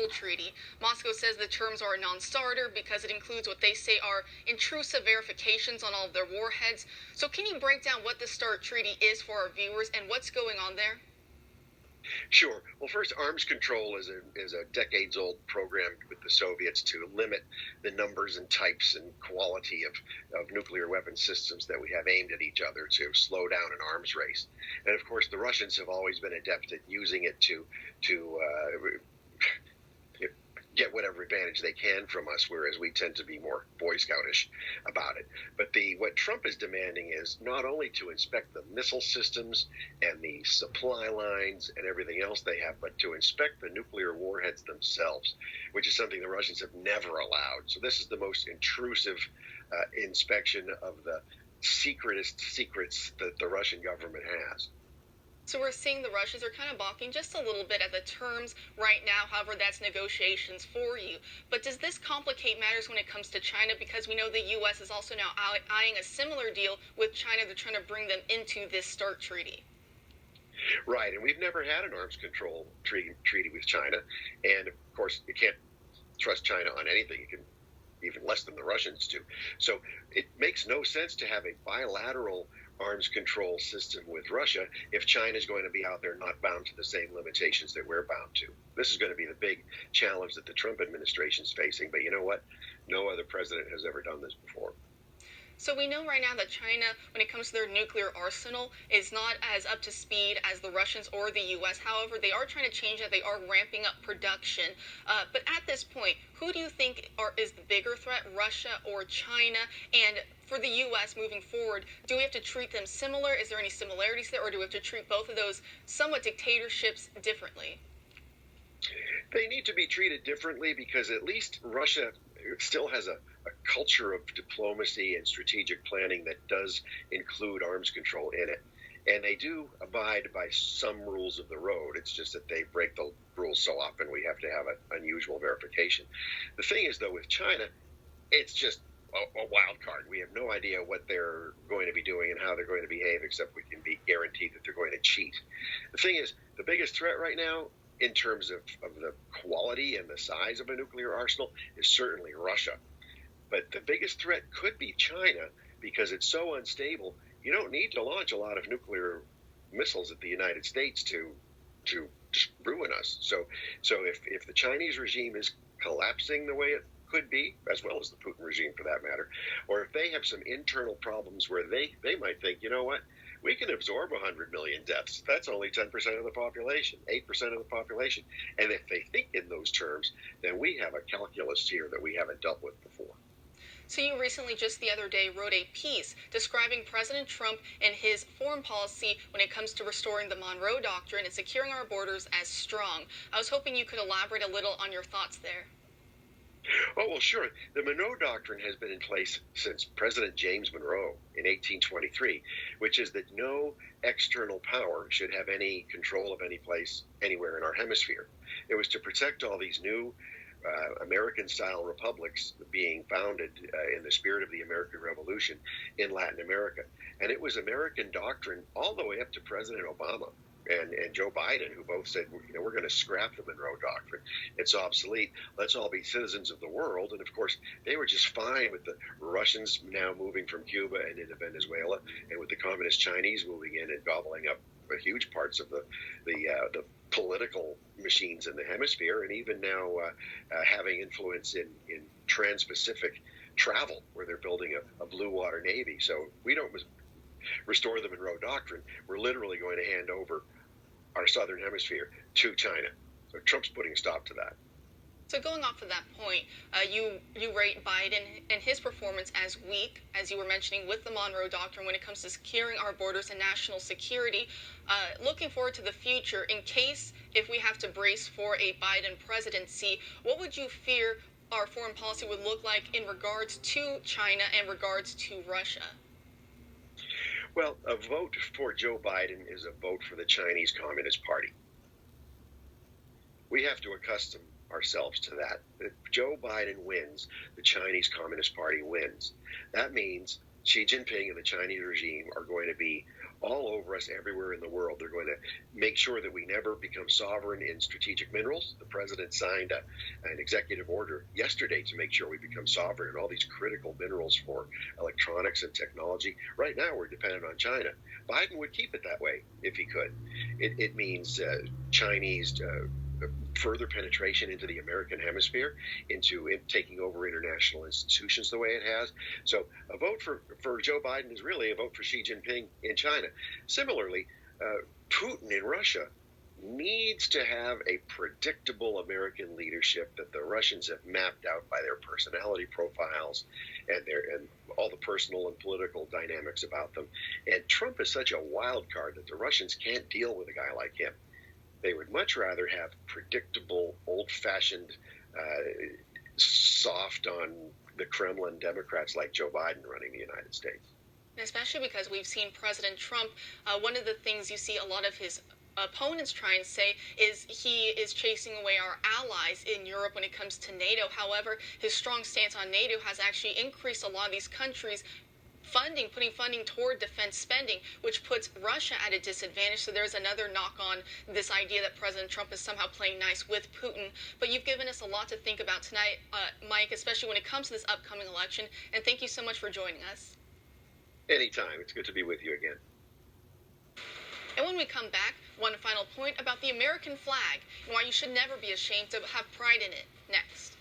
Monroe Treaty. Moscow says the terms are a non-starter because it includes what they say are intrusive verifications on all of their warheads. So can you break down what the START treaty is for our viewers and what's going on there? Sure. Well, first, arms control is a decades-old program with the Soviets to limit the numbers and types and quality of nuclear weapon systems that we have aimed at each other to slow down an arms race. And of course, the Russians have always been adept at using it to get whatever advantage they can from us, whereas we tend to be more Boy Scoutish about it. But what Trump is demanding is not only to inspect the missile systems and the supply lines and everything else they have, but to inspect the nuclear warheads themselves, which is something the Russians have never allowed. So this is the most intrusive inspection of the secretest secrets that the Russian government has. So we're seeing the Russians are kind of balking just a little bit at the terms right now. However, that's negotiations for you. But does this complicate matters when it comes to China? Because we know the U.S. is also now eyeing a similar deal with China. They're trying to bring them into this START treaty. Right, and we've never had an arms control treaty with China. And, of course, you can't trust China on anything. You can even less than the Russians do. So it makes no sense to have a bilateral arms control system with Russia if China's going to be out there not bound to the same limitations that we're bound to. This is going to be the big challenge that the Trump administration is facing. But you know what? No other president has ever done this before. So we know right now that China, when it comes to their nuclear arsenal, is not as up to speed as the Russians or the U.S. However, they are trying to change that. They are ramping up production. But at this point, who do you think is the bigger threat, Russia or China? And for the U.S. moving forward, do we have to treat them similar? Is there any similarities there? Or do we have to treat both of those somewhat dictatorships differently? They need to be treated differently because at least Russia still has a culture of diplomacy and strategic planning that does include arms control in it. And they do abide by some rules of the road. It's just that they break the rules so often we have to have an unusual verification. The thing is, though, with China, it's just a wild card. We have no idea what they're going to be doing and how they're going to behave, except we can be guaranteed that they're going to cheat. The thing is, the biggest threat right now in terms of the quality and the size of a nuclear arsenal is certainly Russia. But the biggest threat could be China because it's so unstable. You don't need to launch a lot of nuclear missiles at the United States to ruin us. So if the Chinese regime is collapsing the way it could be, as well as the Putin regime for that matter, or if they have some internal problems where they might think, you know what, we can absorb 100 million deaths. That's only 10% of the population, 8% of the population. And if they think in those terms, then we have a calculus here that we haven't dealt with before. So you recently, just the other day, wrote a piece describing President Trump and his foreign policy when it comes to restoring the Monroe Doctrine and securing our borders as strong. I was hoping you could elaborate a little on your thoughts there. Oh, well, sure. The Monroe Doctrine has been in place since President James Monroe in 1823, which is that no external power should have any control of any place anywhere in our hemisphere. It was to protect all these new American-style republics being founded in the spirit of the American Revolution in Latin America. And it was American doctrine all the way up to President Obama and Joe Biden, who both said, we're going to scrap the Monroe Doctrine. It's obsolete. Let's all be citizens of the world. And, of course, they were just fine with the Russians now moving from Cuba and into Venezuela, and with the Communist Chinese moving in and gobbling up huge parts of the political machines in the hemisphere, and even now having influence in trans-Pacific travel, where they're building a blue water navy. So we don't restore the Monroe Doctrine. We're literally going to hand over our southern hemisphere to China. So Trump's putting a stop to that. So going off of that point, you rate Biden and his performance as weak, as you were mentioning, with the Monroe Doctrine when it comes to securing our borders and national security. Looking forward to the future, in case if we have to brace for a Biden presidency, what would you fear our foreign policy would look like in regards to China and regards to Russia? Well, a vote for Joe Biden is a vote for the Chinese Communist Party. We have to accustom ourselves to that. If Joe Biden wins, the Chinese Communist Party wins. That means Xi Jinping and the Chinese regime are going to be all over us everywhere in the world. They're going to make sure that we never become sovereign in strategic minerals. The president signed an executive order yesterday to make sure we become sovereign in all these critical minerals for electronics and technology. Right now, we're dependent on China. Biden would keep it that way if he could. It means Chinese further penetration into the American hemisphere, into taking over international institutions the way it has. So a vote for Joe Biden is really a vote for Xi Jinping in China. Similarly, Putin in Russia needs to have a predictable American leadership that the Russians have mapped out by their personality profiles and all the personal and political dynamics about them. And Trump is such a wild card that the Russians can't deal with a guy like him. They would much rather have predictable, old-fashioned, soft on the Kremlin Democrats like Joe Biden running the United States. Especially because we've seen President Trump, one of the things you see a lot of his opponents try and say is he is chasing away our allies in Europe when it comes to NATO. However, his strong stance on NATO has actually increased a lot of these countries' putting funding toward defense spending, which puts Russia at a disadvantage. So there's another knock on this idea that President Trump is somehow playing nice with Putin. But you've given us a lot to think about tonight, Mike, especially when it comes to this upcoming election. And thank you so much for joining us. Anytime. It's good to be with you again. And when we come back, one final point about the American flag and why you should never be ashamed to have pride in it. Next.